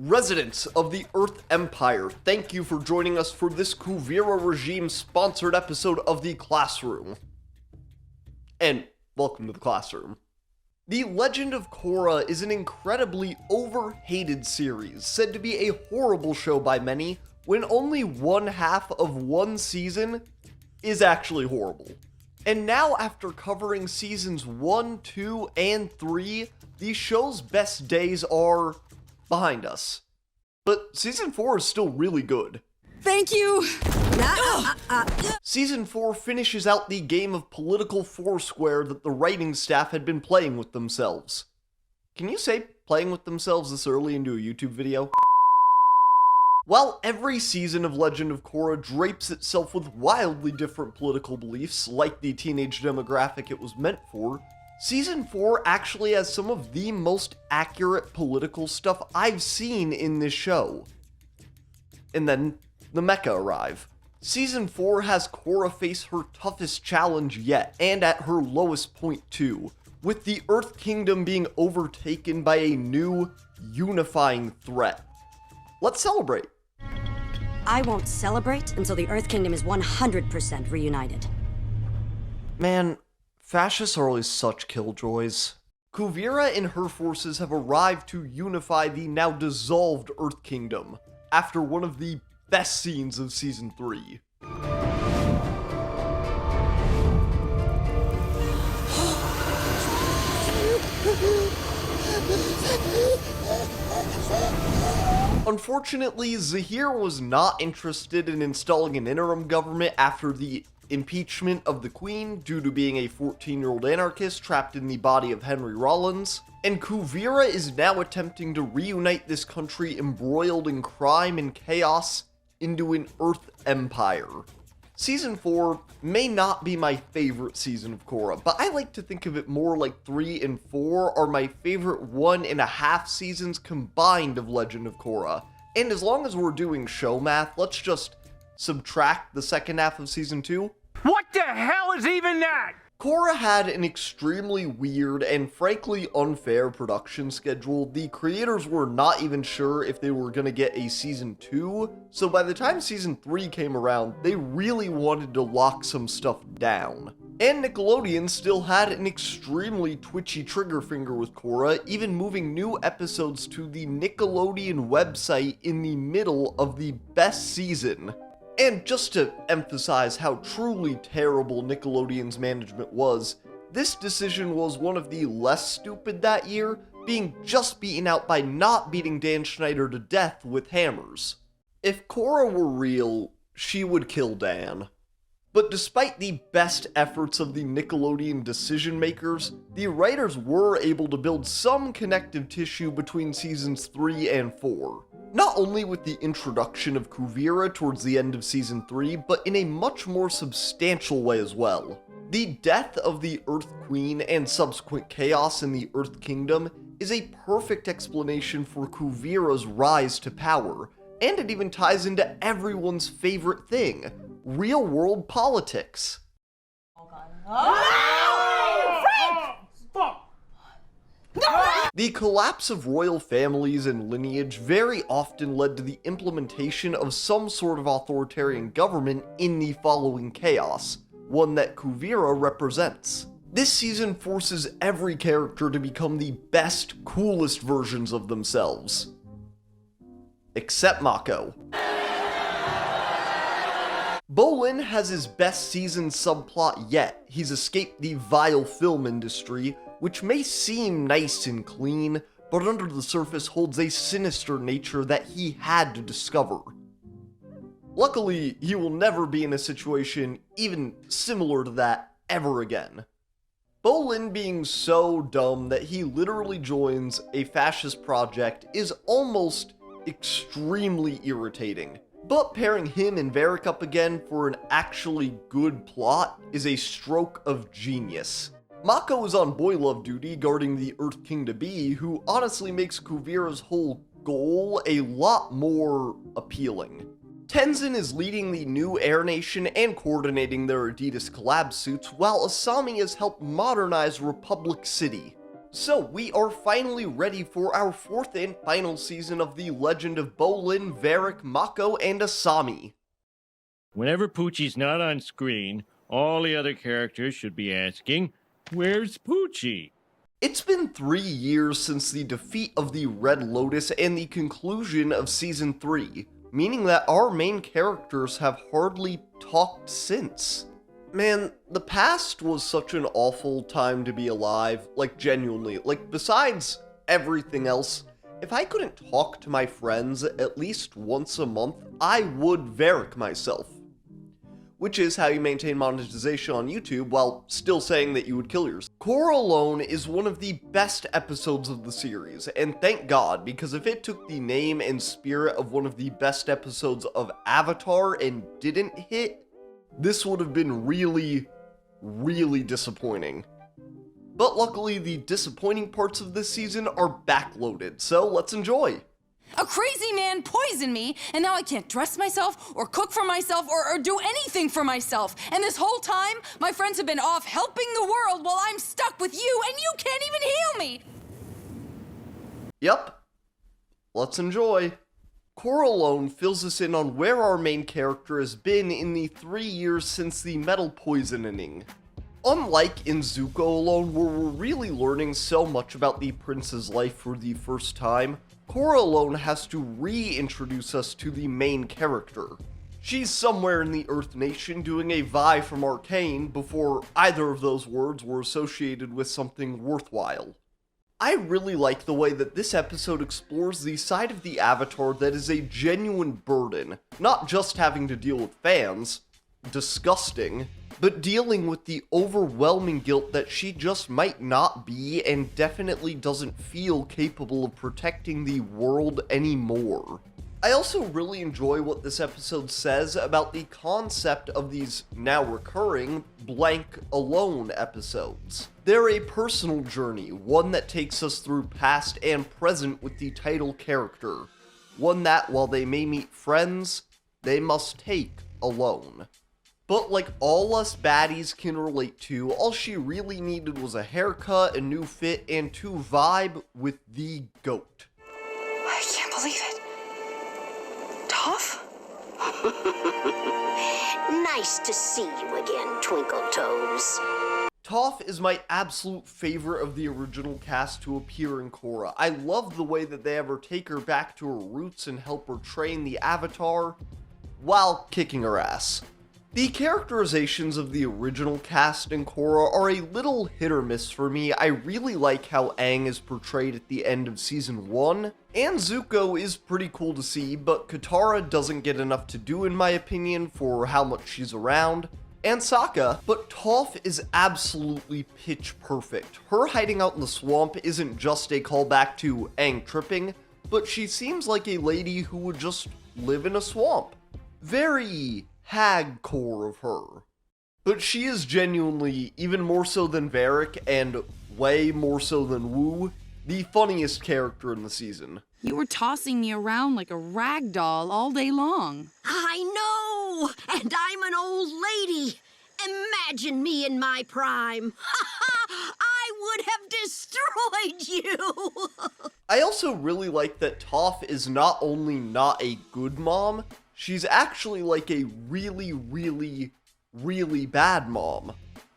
Residents of the Earth Empire, thank you for joining us for this Kuvira regime-sponsored episode of The Classroom. And welcome to the classroom. The Legend of Korra is an incredibly over-hated series, said to be a horrible show by many, when only one half of one season is actually horrible. And now, after covering seasons 1, 2, and 3, the show's best days are behind us. But season 4 is still really good. Thank you! Season 4 finishes out the game of political foursquare that the writing staff had been playing with themselves. Can you say playing with themselves this early into a YouTube video? While every season of Legend of Korra drapes itself with wildly different political beliefs, like the teenage demographic it was meant for, Season 4 actually has some of the most accurate political stuff I've seen in this show. And then the mecha arrive. Season 4 has Korra face her toughest challenge yet, and at her lowest point too, with the Earth Kingdom being overtaken by a new, unifying threat. Let's celebrate. I won't celebrate until the Earth Kingdom is 100% reunited. Man, fascists are always such killjoys. Kuvira and her forces have arrived to unify the now dissolved Earth Kingdom, after one of the best scenes of Season 3. Unfortunately, Zahir was not interested in installing an interim government after the impeachment of the Queen due to being a 14-year-old anarchist trapped in the body of Henry Rollins, and Kuvira is now attempting to reunite this country embroiled in crime and chaos into an Earth Empire. Season 4 may not be my favorite season of Korra, but I like to think of it more like 3 and 4 are my favorite 1.5 seasons combined of Legend of Korra. And as long as we're doing show math, let's just subtract the second half of Season 2. What the hell is even that? Korra had an extremely weird and frankly unfair production schedule. The creators were not even sure if they were going to get a Season 2, so by the time Season 3 came around, they really wanted to lock some stuff down. And Nickelodeon still had an extremely twitchy trigger finger with Korra, even moving new episodes to the Nickelodeon website in the middle of the best season. And just to emphasize how truly terrible Nickelodeon's management was, this decision was one of the less stupid that year, being just beaten out by not beating Dan Schneider to death with hammers. If Korra were real, she would kill Dan. But despite the best efforts of the Nickelodeon decision makers, the writers were able to build some connective tissue between seasons 3 and 4. Not only with the introduction of Kuvira towards the end of Season 3, but in a much more substantial way as well. The death of the Earth Queen and subsequent chaos in the Earth Kingdom is a perfect explanation for Kuvira's rise to power, and it even ties into everyone's favorite thing, real-world politics. The collapse of royal families and lineage very often led to the implementation of some sort of authoritarian government in the following chaos, one that Kuvira represents. This season forces every character to become the best, coolest versions of themselves. Except Mako. Bolin has his best season subplot yet. He's escaped the vile film industry, which may seem nice and clean, but under the surface holds a sinister nature that he had to discover. Luckily, he will never be in a situation even similar to that ever again. Bolin being so dumb that he literally joins a fascist project is almost extremely irritating. But pairing him and Varric up again for an actually good plot is a stroke of genius. Mako is on boy love duty guarding the Earth King to be, who honestly makes Kuvira's whole goal a lot more appealing. Tenzin is leading the new Air Nation and coordinating their Adidas collab suits, while Asami has helped modernize Republic City. So, we are finally ready for our fourth and final season of The Legend of Bolin, Varric, Mako, and Asami. Whenever Poochie's not on screen, all the other characters should be asking, "Where's Poochie?" It's been 3 years since the defeat of the Red Lotus and the conclusion of Season 3, meaning that our main characters have hardly talked since. Man, the past was such an awful time to be alive, like genuinely, like besides everything else, if I couldn't talk to my friends at least once a month, I would Varric myself. Which is how you maintain monetization on YouTube while still saying that you would kill yourself. Korra alone is one of the best episodes of the series, and thank God, because if it took the name and spirit of one of the best episodes of Avatar and didn't hit, this would have been really, really disappointing. But luckily, the disappointing parts of this season are backloaded, so let's enjoy. A crazy man poisoned me, and now I can't dress myself, or cook for myself, or do anything for myself. And this whole time, my friends have been off helping the world while I'm stuck with you, and you can't even heal me! Yep. Let's enjoy. Korra alone fills us in on where our main character has been in the 3 years since the metal poisoning. Unlike in Zuko alone, where we're really learning so much about the prince's life for the first time, Korra alone has to reintroduce us to the main character. She's somewhere in the Earth Nation doing a Vi from Arcane before either of those words were associated with something worthwhile. I really like the way that this episode explores the side of the Avatar that is a genuine burden, not just having to deal with fans, disgusting, but dealing with the overwhelming guilt that she just might not be and definitely doesn't feel capable of protecting the world anymore. I also really enjoy what this episode says about the concept of these now recurring blank alone episodes. They're a personal journey, one that takes us through past and present with the title character. One that, while they may meet friends, they must take alone. But like all us baddies can relate to, all she really needed was a haircut, a new fit, and to vibe with the GOAT. I can't believe it. Toph? Nice to see you again, Twinkle Toes. Toph is my absolute favorite of the original cast to appear in Korra. I love the way that they ever take her back to her roots and help her train the Avatar, while kicking her ass. The characterizations of the original cast in Korra are a little hit or miss for me. I really like how Aang is portrayed at the end of Season 1, and Zuko is pretty cool to see, but Katara doesn't get enough to do in my opinion for how much she's around, and Sokka, but Toph is absolutely pitch perfect. Her hiding out in the swamp isn't just a callback to Aang tripping, but she seems like a lady who would just live in a swamp. Very hagcore of her. But she is genuinely, even more so than Varric, and way more so than Wu, the funniest character in the season. You were tossing me around like a rag doll all day long. I know, and I'm an old lady. Imagine me in my prime. I would have destroyed you. I also really like that Toph is not only not a good mom, she's actually like a really, really, really bad mom.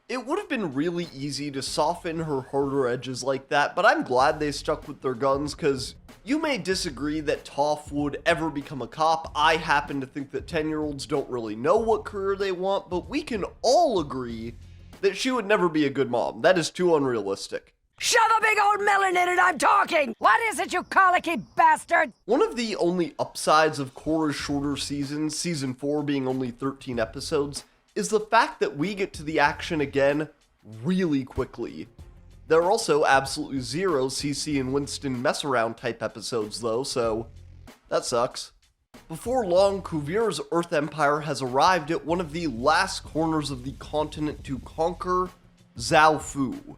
It would have been really easy to soften her harder edges like that, but I'm glad they stuck with their guns, because you may disagree that Toph would ever become a cop. I happen to think that 10-year-olds don't really know what career they want, but we can all agree that she would never be a good mom. That is too unrealistic. Shove a big old melon in it, I'm talking! What is it, you colicky bastard? One of the only upsides of Korra's shorter seasons, Season 4 being only 13 episodes, is the fact that we get to the action again really quickly. There are also absolutely zero CC and Winston mess-around type episodes though, so that sucks. Before long, Kuvira's Earth Empire has arrived at one of the last corners of the continent to conquer, Zaofu.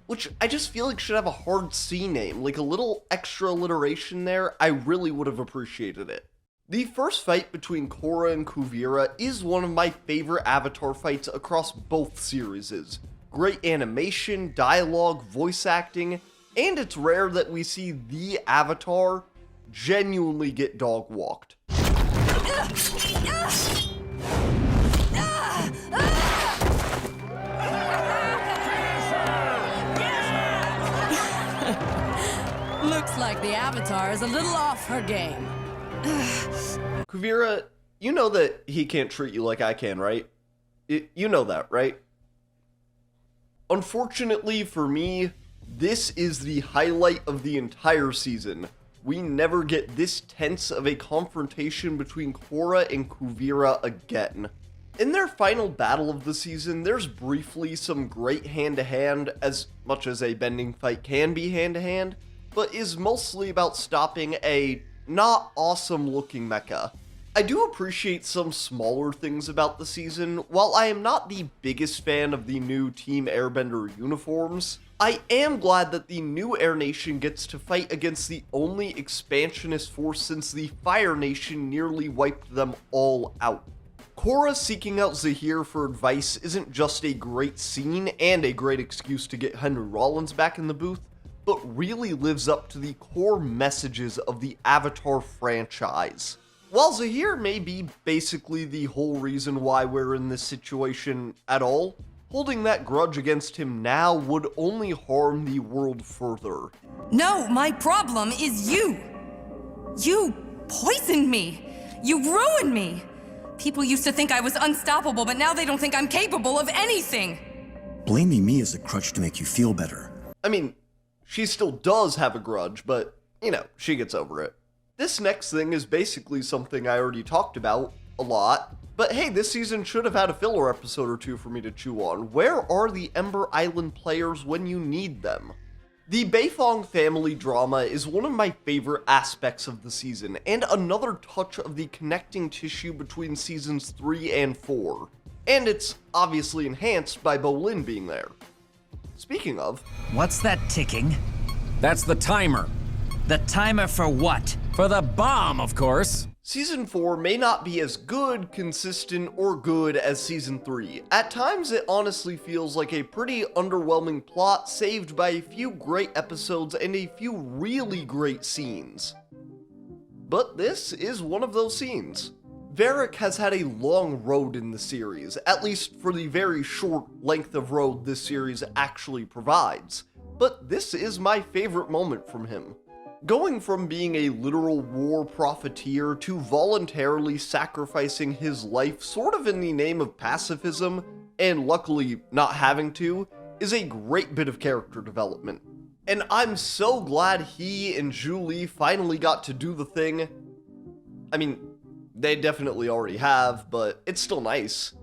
Which I just feel like should have a hard C name, like a little extra alliteration there. I really would have appreciated it. The first fight between Korra and Kuvira is one of my favorite Avatar fights across both series. great animation, dialogue, voice acting, and it's rare that we see the Avatar genuinely get dog walked. Looks like the Avatar is a little off her game. Kuvira, you know that he can't treat you like I can, right? You know that, right? Unfortunately for me, this is the highlight of the entire season. We never get this tense of a confrontation between Korra and Kuvira again. In their final battle of the season, there's briefly some great hand-to-hand, as much as a bending fight can be hand-to-hand, but is mostly about stopping a not awesome looking mecha. I do appreciate some smaller things about the season. While I am not the biggest fan of the new Team Airbender uniforms, I am glad that the new Air Nation gets to fight against the only expansionist force since the Fire Nation nearly wiped them all out. Korra seeking out Zahir for advice isn't just a great scene and a great excuse to get Henry Rollins back in the booth, but really lives up to the core messages of the Avatar franchise. While Zahir may be basically the whole reason why we're in this situation at all, holding that grudge against him now would only harm the world further. No, my problem is you. You poisoned me. You ruined me. People used to think I was unstoppable, but now they don't think I'm capable of anything. Blaming me is a crutch to make you feel better. I mean, she still does have a grudge, but, you know, she gets over it. This next thing is basically something I already talked about a lot, but hey, this season should have had a filler episode or two for me to chew on. Where are the Ember Island players when you need them? The Beifong family drama is one of my favorite aspects of the season, and another touch of the connecting tissue between seasons 3 and 4. And it's obviously enhanced by Bolin being there. Speaking of... What's that ticking? That's the timer. The timer for what? For the bomb, of course. Season 4 may not be as good, consistent, or good as Season 3. At times, it honestly feels like a pretty underwhelming plot saved by a few great episodes and a few really great scenes. But this is one of those scenes. Varric has had a long road in the series, at least for the very short length of road this series actually provides. But this is my favorite moment from him. Going from being a literal war profiteer to voluntarily sacrificing his life sort of in the name of pacifism, and luckily not having to, is a great bit of character development. And I'm so glad he and Julie finally got to do the thing. I mean, they definitely already have, but it's still nice.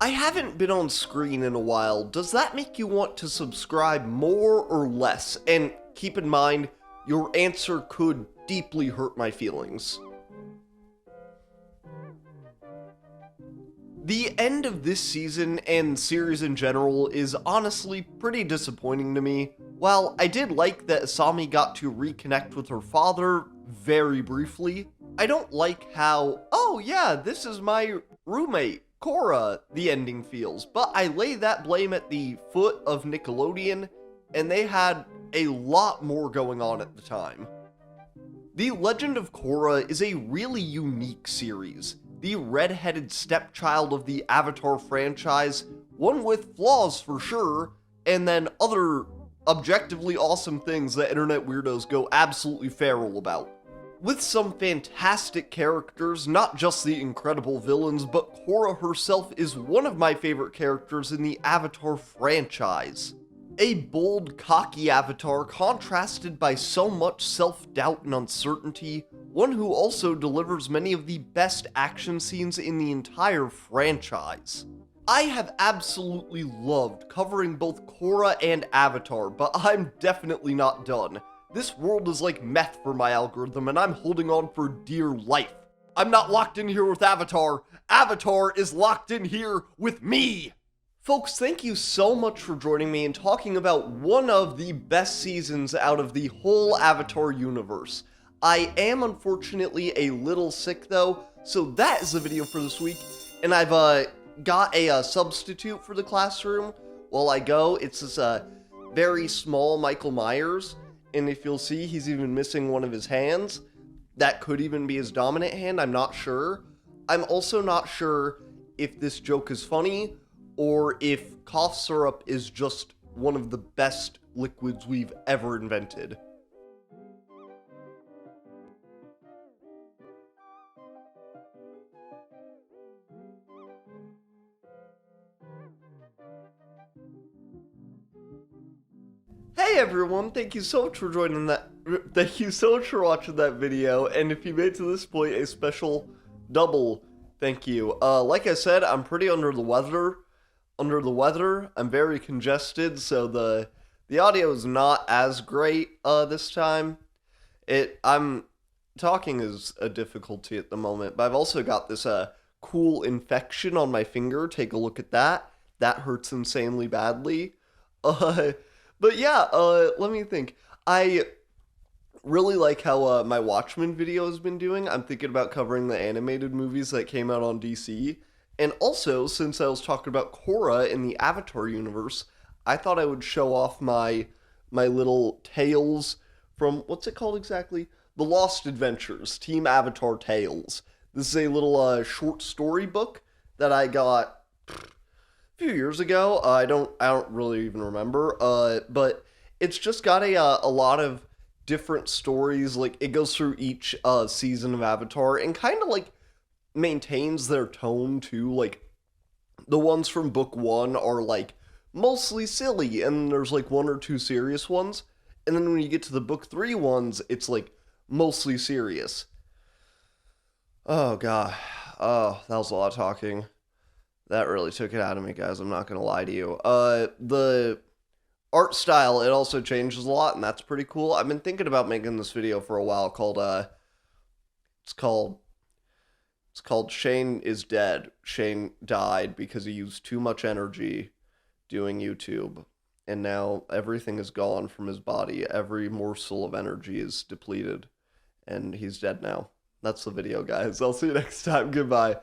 I haven't been on screen in a while. Does that make you want to subscribe more or less? And keep in mind, your answer could deeply hurt my feelings. The end of this season and series in general is honestly pretty disappointing to me. While I did like that Asami got to reconnect with her father very briefly, I don't like how, oh yeah, this is my roommate, Korra, the ending feels, but I lay that blame at the foot of Nickelodeon, and they had a lot more going on at the time. The Legend of Korra is a really unique series, the red-headed stepchild of the Avatar franchise, one with flaws for sure, and then other objectively awesome things that internet weirdos go absolutely feral about. With some fantastic characters, not just the incredible villains, but Korra herself is one of my favorite characters in the Avatar franchise. A bold, cocky Avatar contrasted by so much self-doubt and uncertainty, one who also delivers many of the best action scenes in the entire franchise. I have absolutely loved covering both Korra and Avatar, but I'm definitely not done. This world is like meth for my algorithm, and I'm holding on for dear life. I'm not locked in here with Avatar. Avatar is locked in here with me! Folks, thank you so much for joining me and talking about one of the best seasons out of the whole Avatar universe. I am unfortunately a little sick though, so that is the video for this week, and I've got a substitute for the classroom, while I go. It's this very small Michael Myers, and if you'll see, he's even missing one of his hands. That could even be his dominant hand, I'm not sure. I'm also not sure if this joke is funny, or if cough syrup is just one of the best liquids we've ever invented. Hey everyone, thank you so much for joining that. Thank you so much for watching that video, and if you made it to this point, a special double thank you. Like I said, I'm pretty under the weather. I'm very congested, so the audio is not as great this time. I'm talking is a difficulty at the moment, but I've also got this cool infection on my finger. Take a look at that. That hurts insanely badly. But yeah, let me think. I really like how my Watchmen video has been doing. I'm thinking about covering the animated movies that came out on DC. And also, since I was talking about Korra in the Avatar universe, I thought I would show off my little tales from, what's it called exactly? The Lost Adventures, Team Avatar Tales. This is a little short story book that I got few years ago. I don't really even remember, but it's just got a lot of different stories. Like, it goes through each season of Avatar and kind of like maintains their tone too. Like, the ones from book 1 are like mostly silly, and there's like 1 or 2 serious ones, and then when you get to the book 3 ones, it's like mostly serious. Oh god, oh, that was a lot of talking. That really took it out of me, guys. I'm not gonna lie to you. The art style, it also changes a lot, and that's pretty cool. I've been thinking about making this video for a while called, it's called Shane is Dead. Shane died because he used too much energy doing YouTube, and now everything is gone from his body. Every morsel of energy is depleted, and he's dead now. That's the video, guys. I'll see you next time. Goodbye.